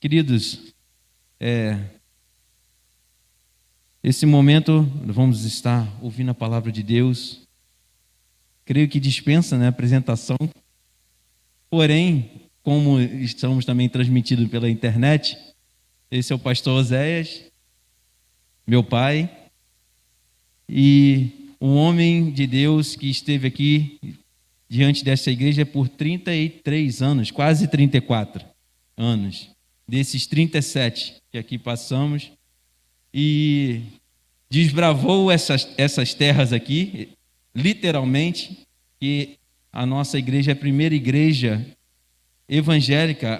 Queridos, esse momento vamos estar ouvindo a palavra de Deus. Creio que dispensa, a apresentação. Porém, como estamos também transmitidos pela internet, esse é o pastor Oséias, meu pai, e um homem de Deus que esteve aqui diante dessa igreja por 33 anos, quase 34 anos, desses 37 que aqui passamos, e desbravou essas terras aqui, literalmente, que a nossa igreja é a primeira igreja evangélica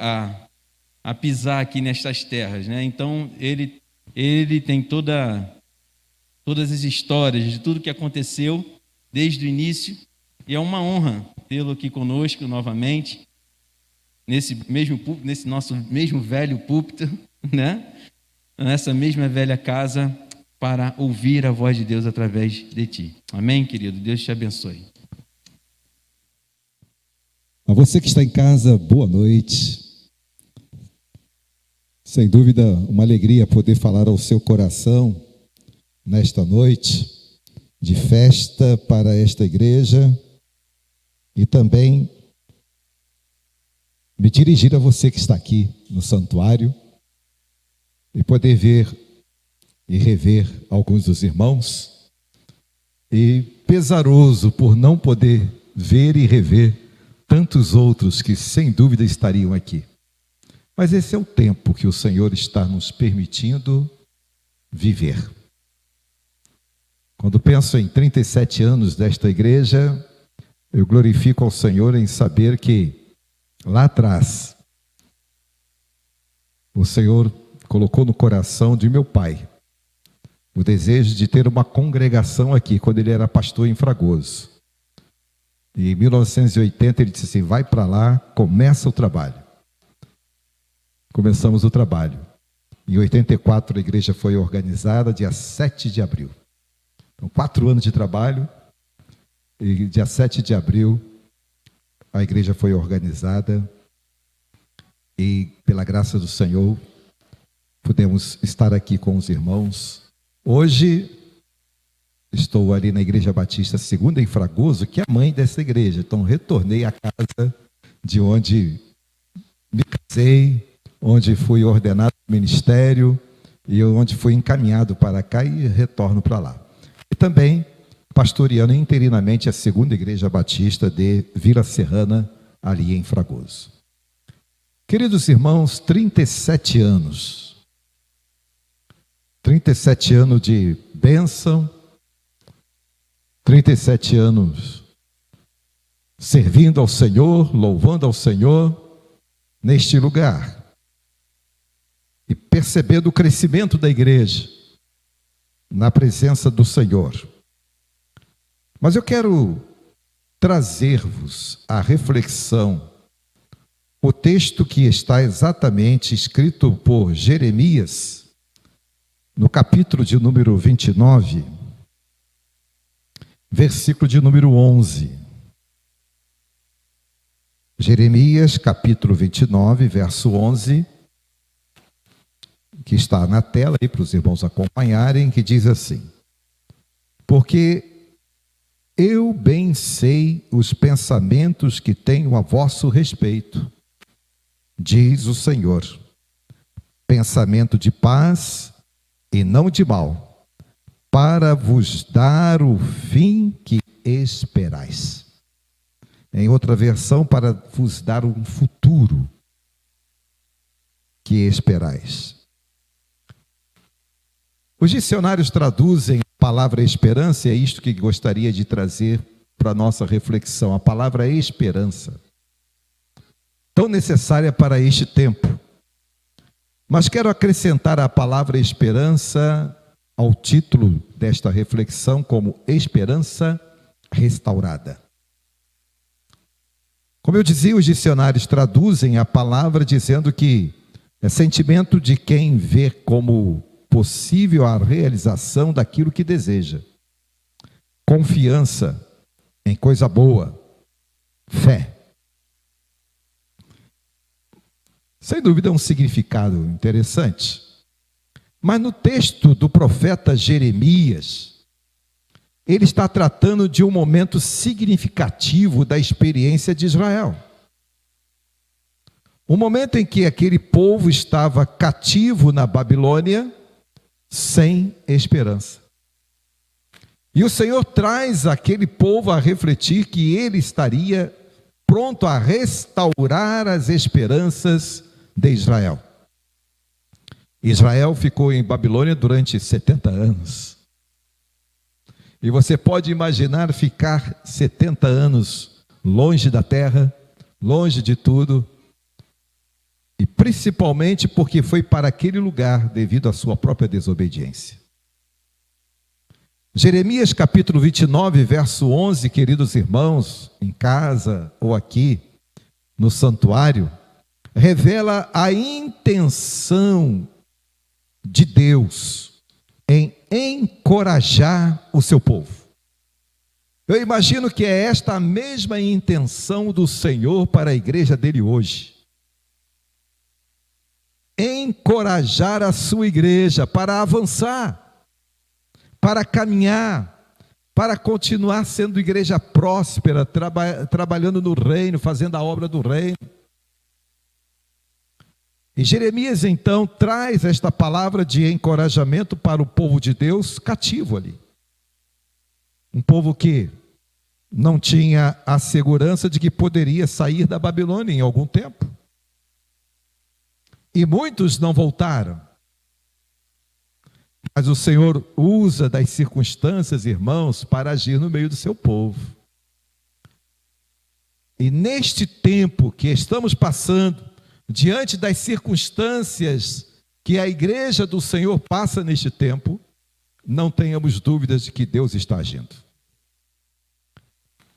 a pisar aqui nestas terras, Então, ele tem todas as histórias de tudo que aconteceu desde o início, e é uma honra tê-lo aqui conosco novamente, nesse nosso mesmo velho púlpito, nessa mesma velha casa, para ouvir a voz de Deus através de ti. Amém, querido? Deus te abençoe. A você que está em casa, boa noite. Sem dúvida, uma alegria poder falar ao seu coração nesta noite de festa para esta igreja e também me dirigir a você que está aqui no santuário e poder ver e rever alguns dos irmãos, e pesaroso por não poder ver e rever tantos outros que sem dúvida estariam aqui. Mas esse é o tempo que o Senhor está nos permitindo viver. Quando penso em 37 anos desta igreja, eu glorifico ao Senhor em saber que lá atrás o Senhor colocou no coração de meu pai o desejo de ter uma congregação aqui, quando ele era pastor em Fragoso. E em 1980 ele disse assim: vai para lá, começa o trabalho. Começamos o trabalho. Em 84 a igreja foi organizada, dia 7 de abril. Então, 4 anos de trabalho, e dia 7 de abril a igreja foi organizada, e pela graça do Senhor pudemos estar aqui com os irmãos. Hoje estou ali na Igreja Batista Segunda em Fragoso, que é a mãe dessa igreja. Então retornei à casa de onde me casei, onde fui ordenado no ministério e onde fui encaminhado para cá, e retorno para lá. E também pastoreando interinamente a Segunda Igreja Batista de Vila Serrana, ali em Fragoso. Queridos irmãos, 37 anos. 37 anos de bênção, 37 anos servindo ao Senhor, louvando ao Senhor neste lugar, e percebendo o crescimento da igreja na presença do Senhor. Mas eu quero trazer-vos à reflexão o texto que está exatamente escrito por Jeremias, no capítulo de número 29, versículo de número 11. Jeremias, capítulo 29, verso 11, que está na tela aí para os irmãos acompanharem, que diz assim: porque eu bem sei os pensamentos que tenho a vosso respeito, diz o Senhor, pensamento de paz e não de mal, para vos dar o fim que esperais. Em outra versão, para vos dar um futuro que esperais. Os dicionários traduzem a palavra esperança, e é isto que gostaria de trazer para a nossa reflexão. A palavra esperança, tão necessária para este tempo. Mas quero acrescentar a palavra esperança ao título desta reflexão como esperança restaurada. Como eu dizia, os dicionários traduzem a palavra dizendo que é sentimento de quem vê como possível a realização daquilo que deseja, confiança em coisa boa, fé. Sem dúvida é um significado interessante. Mas no texto do profeta Jeremias, ele está tratando de um momento significativo da experiência de Israel. O momento em que aquele povo estava cativo na Babilônia, sem esperança. E o Senhor traz aquele povo a refletir que ele estaria pronto a restaurar as esperanças de Israel. Israel ficou em Babilônia durante 70 anos. E você pode imaginar ficar 70 anos longe da terra, longe de tudo, e principalmente porque foi para aquele lugar devido à sua própria desobediência. Jeremias capítulo 29, verso 11, queridos irmãos, em casa ou aqui no santuário, revela a intenção de Deus em encorajar o seu povo. Eu imagino que é esta a mesma intenção do Senhor para a igreja dele hoje. Encorajar a sua igreja para avançar, para caminhar, para continuar sendo igreja próspera, trabalhando no reino, fazendo a obra do reino. E Jeremias então traz esta palavra de encorajamento para o povo de Deus cativo ali. Um povo que não tinha a segurança de que poderia sair da Babilônia em algum tempo. E muitos não voltaram. Mas o Senhor usa das circunstâncias, irmãos, para agir no meio do seu povo. E neste tempo que estamos passando, diante das circunstâncias que a igreja do Senhor passa neste tempo, não tenhamos dúvidas de que Deus está agindo.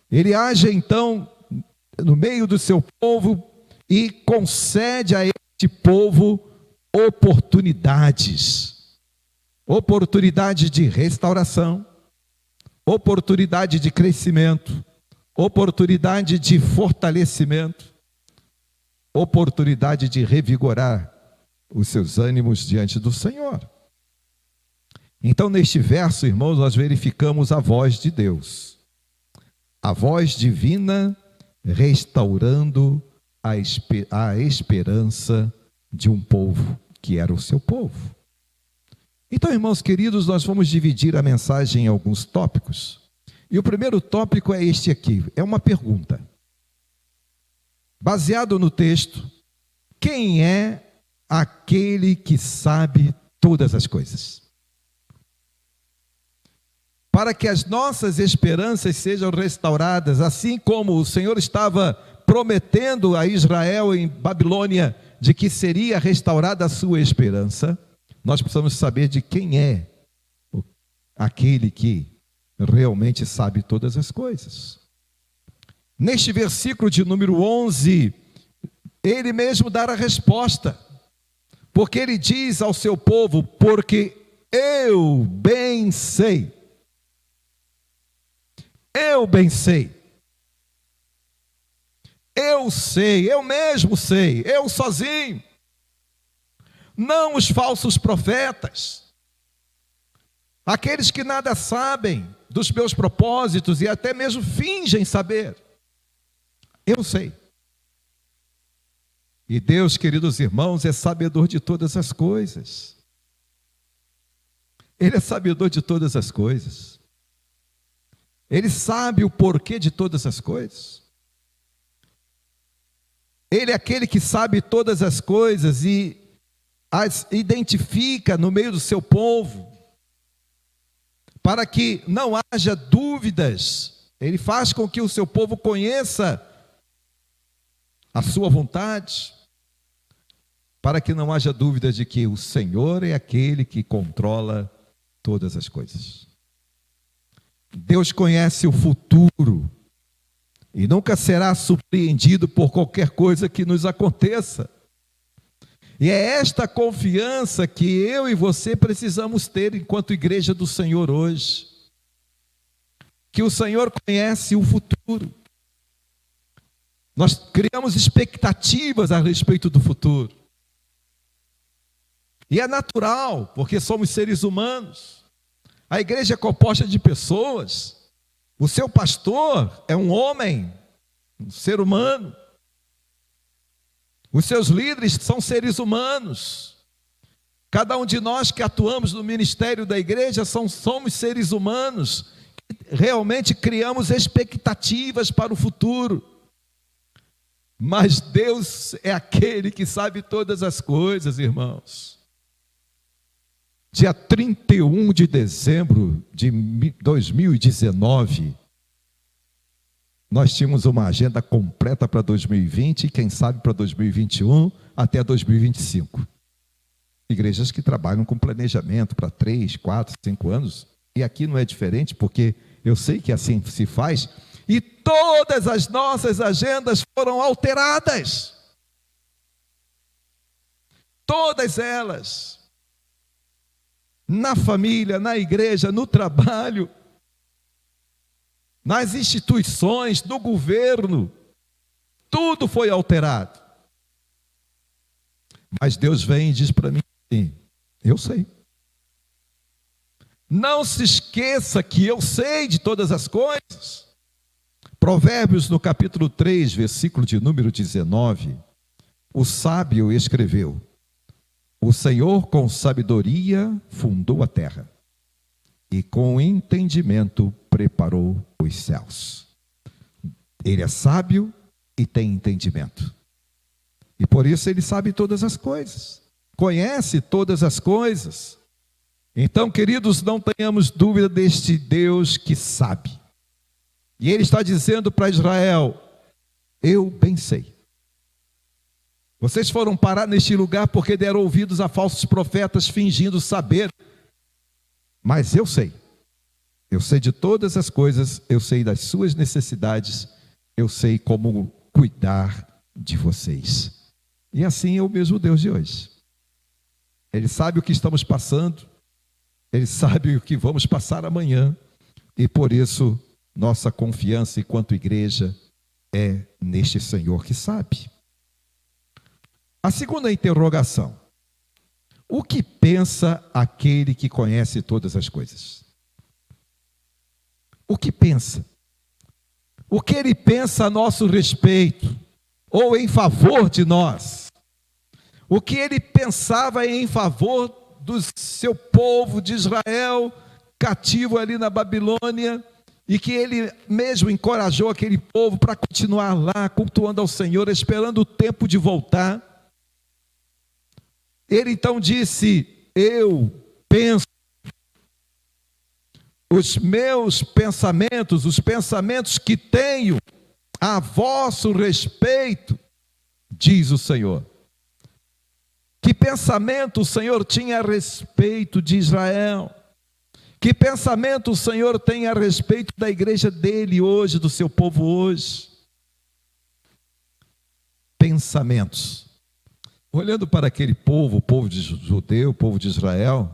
Ele age então no meio do seu povo e concede a este povo oportunidades de restauração, oportunidade de crescimento, oportunidade de fortalecimento, oportunidade de revigorar os seus ânimos diante do Senhor. Então, neste verso, irmãos, nós verificamos a voz de Deus, a voz divina restaurando a esperança de um povo que era o seu povo. Então, irmãos queridos, nós vamos dividir a mensagem em alguns tópicos. E o primeiro tópico é este aqui, é uma pergunta. Baseado no texto, quem é aquele que sabe todas as coisas? Para que as nossas esperanças sejam restauradas, assim como o Senhor estava prometendo a Israel em Babilônia de que seria restaurada a sua esperança, nós precisamos saber de quem é aquele que realmente sabe todas as coisas. Neste versículo de número 11, ele mesmo dá a resposta, porque ele diz ao seu povo: porque eu bem sei, eu sei, eu mesmo sei, eu sozinho, não os falsos profetas, aqueles que nada sabem dos meus propósitos e até mesmo fingem saber. Eu sei. E Deus, queridos irmãos, é sabedor de todas as coisas. Ele é sabedor de todas as coisas. Ele sabe o porquê de todas as coisas. Ele é aquele que sabe todas as coisas e as identifica no meio do seu povo, para que não haja dúvidas. Ele faz com que o seu povo conheça a sua vontade, para que não haja dúvida de que o Senhor é aquele que controla todas as coisas. Deus conhece o futuro e nunca será surpreendido por qualquer coisa que nos aconteça. E é esta confiança que eu e você precisamos ter enquanto igreja do Senhor hoje. Que o Senhor conhece o futuro. Nós criamos expectativas a respeito do futuro. E é natural, porque somos seres humanos. A igreja é composta de pessoas. O seu pastor é um homem, um ser humano. Os seus líderes são seres humanos. Cada um de nós que atuamos no ministério da igreja somos seres humanos. Realmente criamos expectativas para o futuro. Mas Deus é aquele que sabe todas as coisas, irmãos. Dia 31 de dezembro de 2019, nós tínhamos uma agenda completa para 2020 e quem sabe para 2021 até 2025. Igrejas que trabalham com planejamento para 3, 4, 5 anos. E aqui não é diferente, porque eu sei que assim se faz. E todas as nossas agendas foram alteradas. Todas elas. Na família, na igreja, no trabalho, nas instituições, no governo. Tudo foi alterado. Mas Deus vem e diz para mim, eu sei. Não se esqueça que eu sei de todas as coisas. Provérbios no capítulo 3, versículo de número 19, o sábio escreveu: o Senhor com sabedoria fundou a terra, e com entendimento preparou os céus. Ele é sábio e tem entendimento. E por isso ele sabe todas as coisas, conhece todas as coisas. Então, queridos, não tenhamos dúvida deste Deus que sabe. E ele está dizendo para Israel: eu bem sei. Vocês foram parar neste lugar porque deram ouvidos a falsos profetas fingindo saber. Mas eu sei. Eu sei de todas as coisas, eu sei das suas necessidades, eu sei como cuidar de vocês. E assim é o mesmo Deus de hoje. Ele sabe o que estamos passando, Ele sabe o que vamos passar amanhã, e por isso nossa confiança enquanto igreja é neste Senhor que sabe. A segunda interrogação: o que pensa aquele que conhece todas as coisas? O que pensa? O que ele pensa a nosso respeito, ou em favor de nós? O que ele pensava em favor do seu povo de Israel, cativo ali na Babilônia, e que ele mesmo encorajou aquele povo para continuar lá, cultuando ao Senhor, esperando o tempo de voltar. Ele então disse: eu penso, os meus pensamentos, os pensamentos que tenho a vosso respeito, diz o Senhor. Que pensamento o Senhor tinha a respeito de Israel? Que pensamento o Senhor tem a respeito da igreja dele hoje, do seu povo hoje? Pensamentos. Olhando para aquele povo, o povo de judeu, o povo de Israel,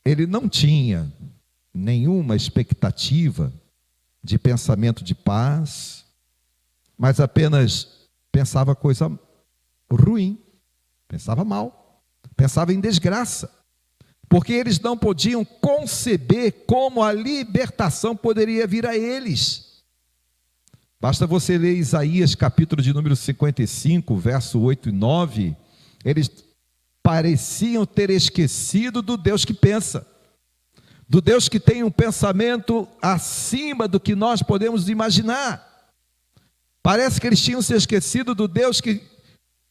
ele não tinha nenhuma expectativa de pensamento de paz, mas apenas pensava coisa ruim, pensava mal, pensava em desgraça, porque eles não podiam conceber como a libertação poderia vir a eles. Basta você ler Isaías, capítulo de número 55, verso 8 e 9, eles pareciam ter esquecido do Deus que pensa, do Deus que tem um pensamento acima do que nós podemos imaginar. Parece que eles tinham se esquecido do Deus que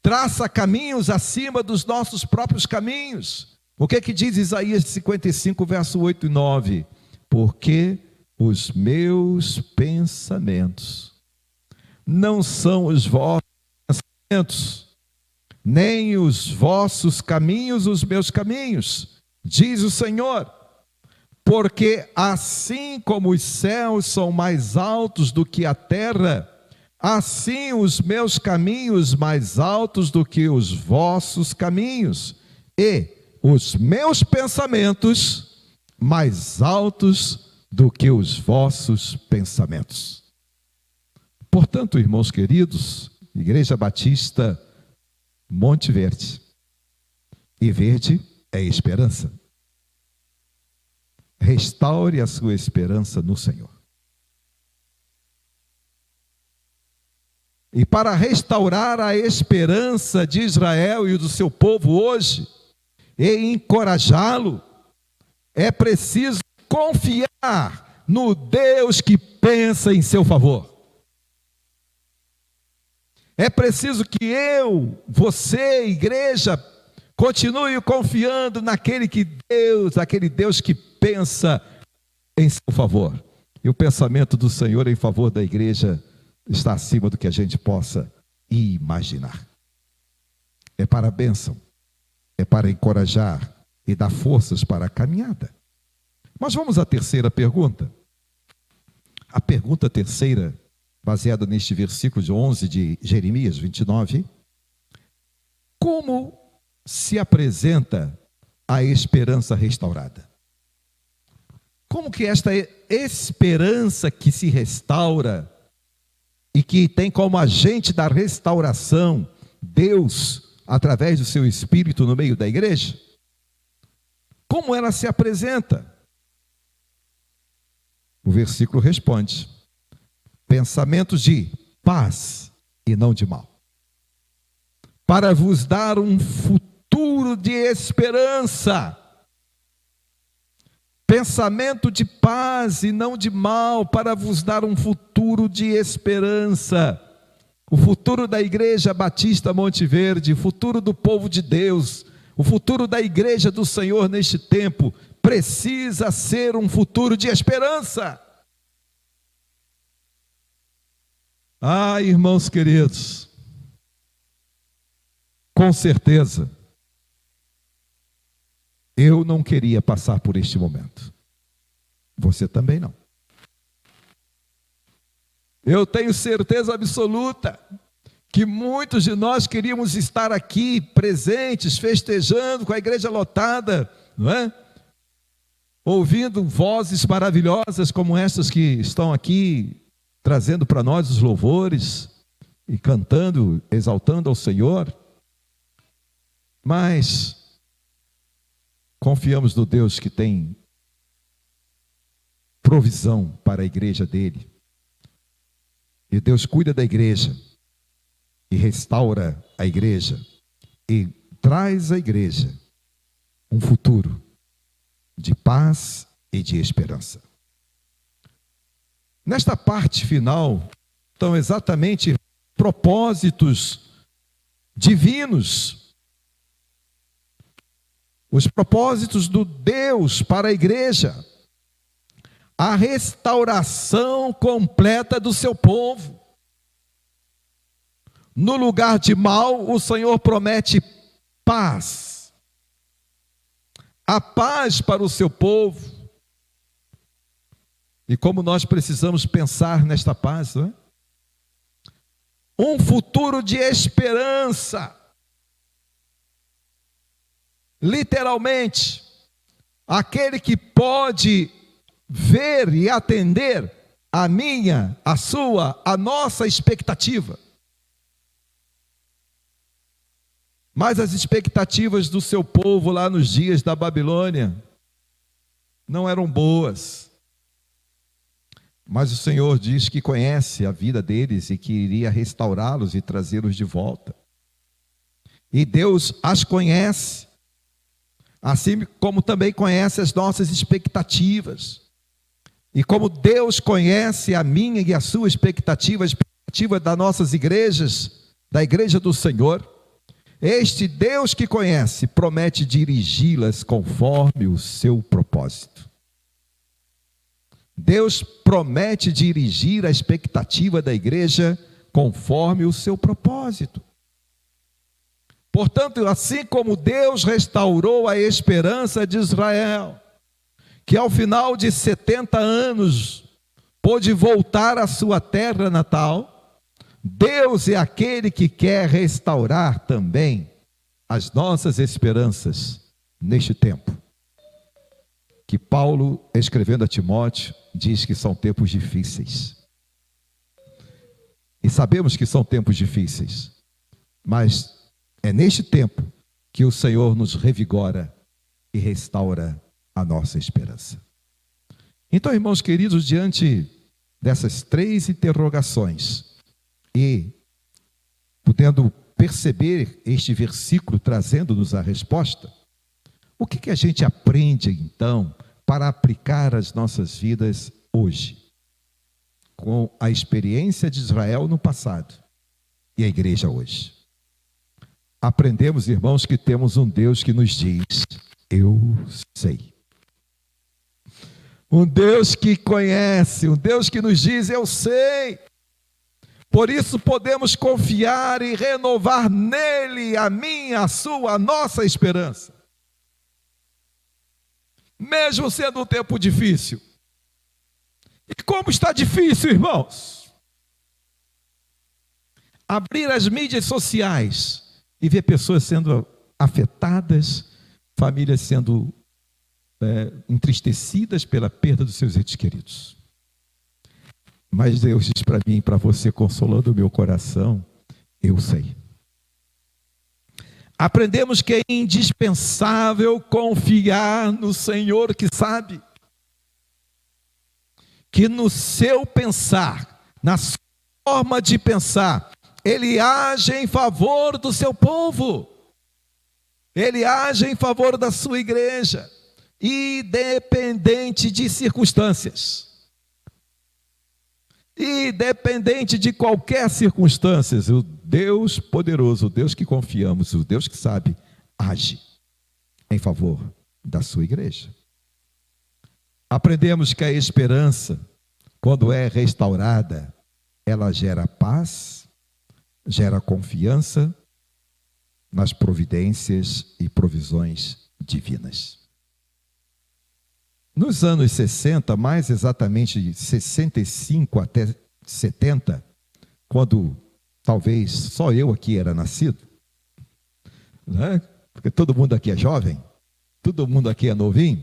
traça caminhos acima dos nossos próprios caminhos. O que diz Isaías 55, verso 8 e 9? Porque os meus pensamentos não são os vossos pensamentos, nem os vossos caminhos os meus caminhos, diz o Senhor. Porque assim como os céus são mais altos do que a terra, assim os meus caminhos mais altos do que os vossos caminhos, e os meus pensamentos mais altos do que os vossos pensamentos. Portanto, irmãos queridos, Igreja Batista Monte Verde, e verde é esperança. Restaure a sua esperança no Senhor. E para restaurar a esperança de Israel e do seu povo hoje, e encorajá-lo, é preciso confiar no Deus que pensa em seu favor. É preciso que eu, você, igreja, continue confiando aquele Deus que pensa em seu favor. E o pensamento do Senhor em favor da igreja está acima do que a gente possa imaginar. É para a bênção, é para encorajar e dar forças para a caminhada. Mas vamos à terceira pergunta. A pergunta terceira, baseada neste versículo de 11 de Jeremias 29. Como se apresenta a esperança restaurada? Como que esta esperança que se restaura e que tem como agente da restauração Deus, através do seu Espírito no meio da igreja, como ela se apresenta? O versículo responde: pensamentos de paz e não de mal, para vos dar um futuro de esperança. Pensamento de paz e não de mal, para vos dar um futuro de esperança. O futuro da Igreja Batista Monte Verde, o futuro do povo de Deus, o futuro da Igreja do Senhor neste tempo, precisa ser um futuro de esperança. Ah, irmãos queridos, com certeza, eu não queria passar por este momento. Você também não. Eu tenho certeza absoluta que muitos de nós queríamos estar aqui presentes, festejando com a igreja lotada, não é? Ouvindo vozes maravilhosas como estas que estão aqui, trazendo para nós os louvores e cantando, exaltando ao Senhor. Mas confiamos no Deus que tem provisão para a igreja dele. E Deus cuida da igreja e restaura a igreja e traz à igreja um futuro de paz e de esperança. Nesta parte final estão exatamente propósitos divinos, os propósitos do Deus para a igreja, a restauração completa do seu povo. No lugar de mal, o Senhor promete paz. A paz para o seu povo. E como nós precisamos pensar nesta paz, não é? Um futuro de esperança. Literalmente, aquele que pode ver e atender a minha, a sua, a nossa expectativa. Mas as expectativas do seu povo lá nos dias da Babilônia não eram boas. Mas o Senhor diz que conhece a vida deles e que iria restaurá-los e trazê-los de volta. E Deus as conhece, assim como também conhece as nossas expectativas. E como Deus conhece a minha e a sua expectativa, a expectativa das nossas igrejas, da igreja do Senhor, este Deus que conhece promete dirigi-las conforme o seu propósito. Deus promete dirigir a expectativa da igreja conforme o seu propósito. Portanto, assim como Deus restaurou a esperança de Israel, que ao final de 70 anos pôde voltar à sua terra natal, Deus é aquele que quer restaurar também as nossas esperanças neste tempo. Que Paulo, escrevendo a Timóteo, diz que são tempos difíceis. E sabemos que são tempos difíceis, mas é neste tempo que o Senhor nos revigora e restaura a nossa esperança. Então, irmãos queridos, diante dessas 3 interrogações e podendo perceber este versículo trazendo-nos a resposta, o que a gente aprende então para aplicar às nossas vidas hoje, com a experiência de Israel no passado e a igreja hoje? Aprendemos, irmãos, que temos um Deus que nos diz: eu sei. Um Deus que conhece, um Deus que nos diz: eu sei. Por isso podemos confiar e renovar nele a minha, a sua, a nossa esperança. Mesmo sendo um tempo difícil. E como está difícil, irmãos? Abrir as mídias sociais e ver pessoas sendo afetadas, famílias sendo entristecidas pela perda dos seus entes queridos. Mas Deus diz para mim e para você, consolando o meu coração: eu sei. Aprendemos que é indispensável confiar no Senhor que sabe. Que no seu pensar, na sua forma de pensar, Ele age em favor do seu povo. Ele age em favor da sua igreja, independente de circunstâncias. Independente de qualquer circunstância, o Deus poderoso, o Deus que confiamos, o Deus que sabe, age em favor da sua igreja. Aprendemos que a esperança, quando é restaurada, ela gera paz, gera confiança nas providências e provisões divinas. Nos anos 60, mais exatamente de 65 até 70, quando talvez só eu aqui era nascido, né? Porque todo mundo aqui é jovem, todo mundo aqui é novinho.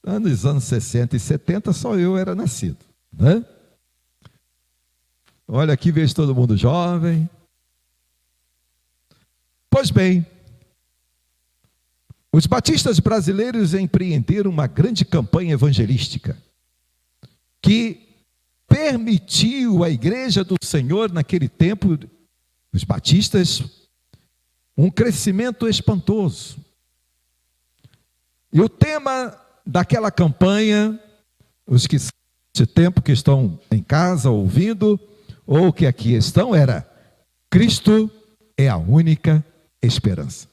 Nos anos 60 e 70 só eu era nascido, né? Olha aqui, vejo todo mundo jovem. Pois bem, os batistas brasileiros empreenderam uma grande campanha evangelística que permitiu à igreja do Senhor naquele tempo, os batistas, um crescimento espantoso. E o tema daquela campanha, os que nesse tempo que estão em casa ouvindo, ou que aqui estão, era: Cristo é a única esperança.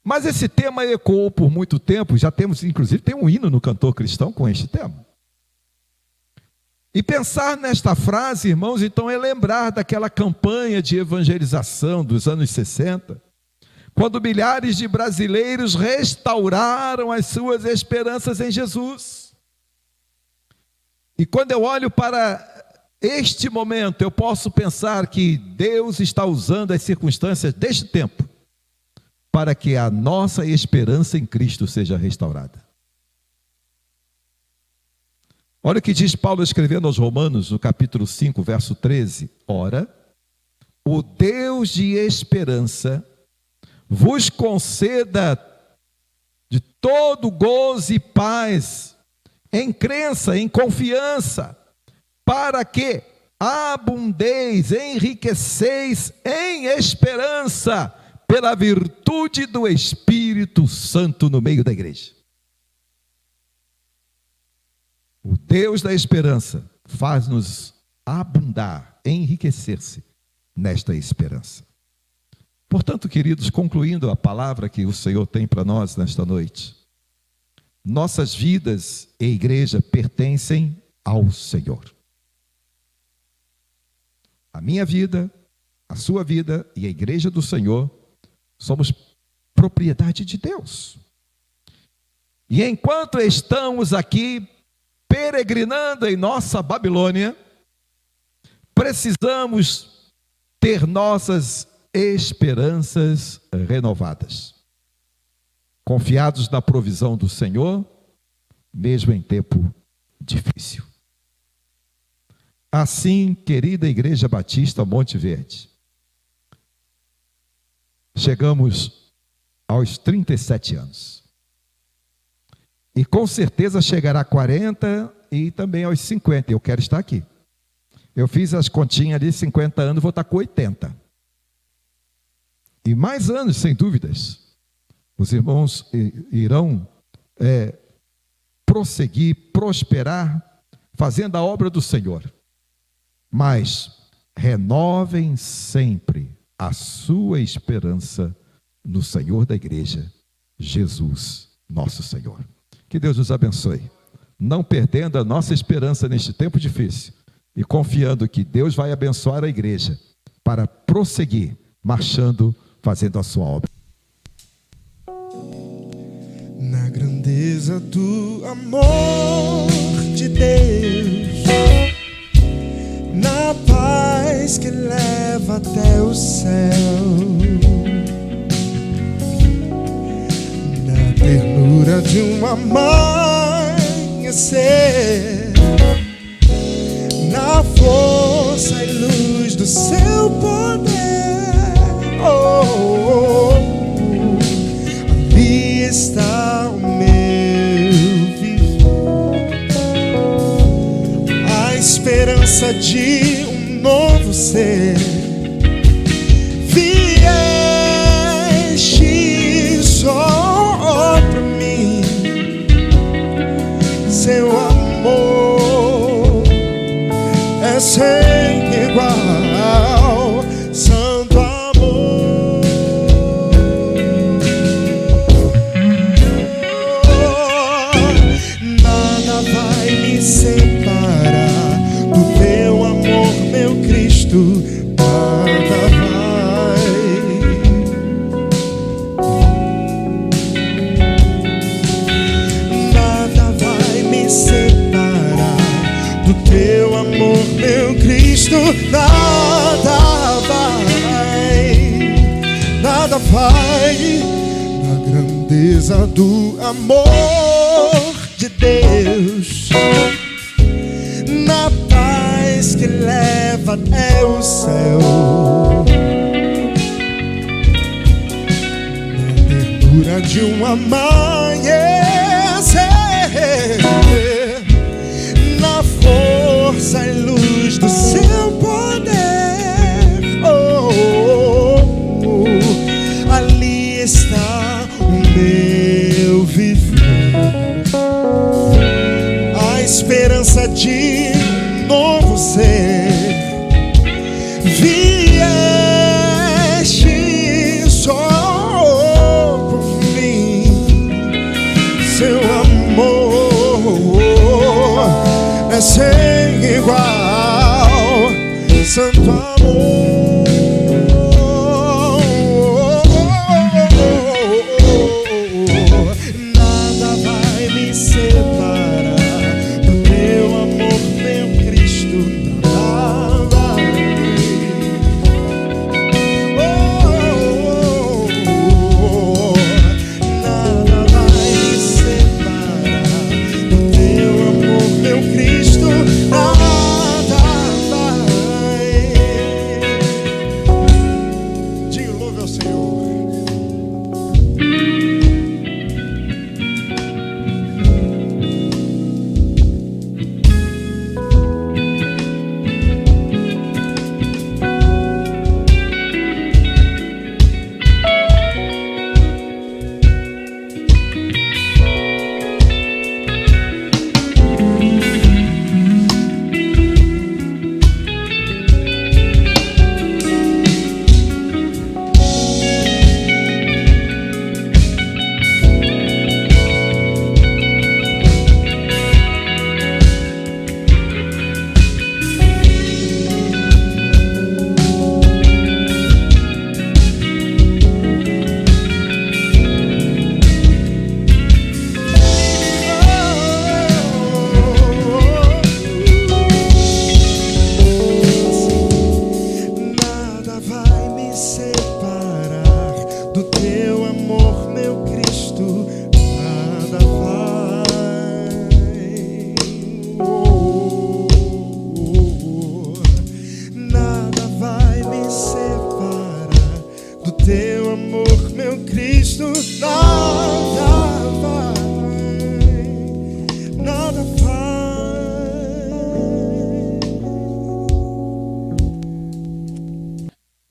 Mas esse tema ecoou por muito tempo, já temos, inclusive, tem um hino no cantor cristão com este tema. E pensar nesta frase, irmãos, então é lembrar daquela campanha de evangelização dos anos 60, quando milhares de brasileiros restauraram as suas esperanças em Jesus. E quando eu olho para este momento, eu posso pensar que Deus está usando as circunstâncias deste tempo para que a nossa esperança em Cristo seja restaurada. Olha o que diz Paulo escrevendo aos Romanos, no capítulo 5, verso 13. Ora, o Deus de esperança vos conceda de todo gozo e paz, em crença, em confiança, para que abundeis, enriqueceis em esperança, pela virtude do Espírito Santo no meio da igreja. O Deus da esperança faz-nos abundar, enriquecer-se nesta esperança. Portanto, queridos, concluindo a palavra que o Senhor tem para nós nesta noite, nossas vidas e igreja pertencem ao Senhor. A minha vida, a sua vida e a igreja do Senhor somos propriedade de Deus. E enquanto estamos aqui peregrinando em nossa Babilônia, precisamos ter nossas esperanças renovadas, confiados na provisão do Senhor, mesmo em tempo difícil. Assim, querida Igreja Batista Monte Verde, chegamos aos 37 anos. E com certeza chegará a 40 e também aos 50. Eu quero estar aqui. Eu fiz as continhas ali, 50 anos, vou estar com 80. E mais anos, sem dúvidas. Os irmãos irão prosseguir, prosperar, fazendo a obra do Senhor. Mas renovem sempre a sua esperança no Senhor da igreja, Jesus, nosso Senhor. Que Deus nos abençoe, não perdendo a nossa esperança neste tempo difícil e confiando que Deus vai abençoar a igreja para prosseguir, marchando, fazendo a sua obra. Na grandeza do amor de Deus, na paz que leva até o céu, na ternura de um amanhecer, na força e luz do seu poder, ali está o meu viver, a esperança de um novo ser. Vieste só pra mim, seu amor é sem igual, santo amor. Nada vai me separar do teu amor, meu Cristo. Nada vai. Nada vai me separar do teu amor, meu Cristo. Nada vai. Nada vai. Na grandeza do amor de Deus, na paz que leva até o céu, na ternura de um amanhecer, na força e luz do seu poder, ali está o meu viver, a esperança de um novo ser. Vieste só por mim,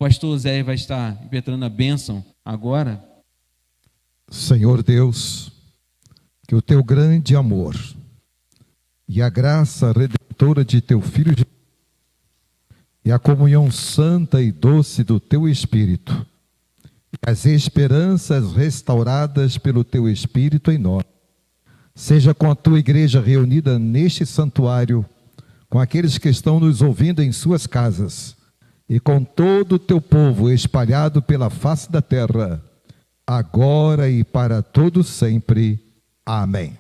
O pastor Zé vai estar impetrando a bênção agora. Senhor Deus, que o teu grande amor e a graça redentora de teu Filho e a comunhão santa e doce do teu Espírito, as esperanças restauradas pelo teu Espírito em nós, seja com a tua igreja reunida neste santuário, com aqueles que estão nos ouvindo em suas casas, e com todo o teu povo espalhado pela face da terra, agora e para todo sempre. Amém.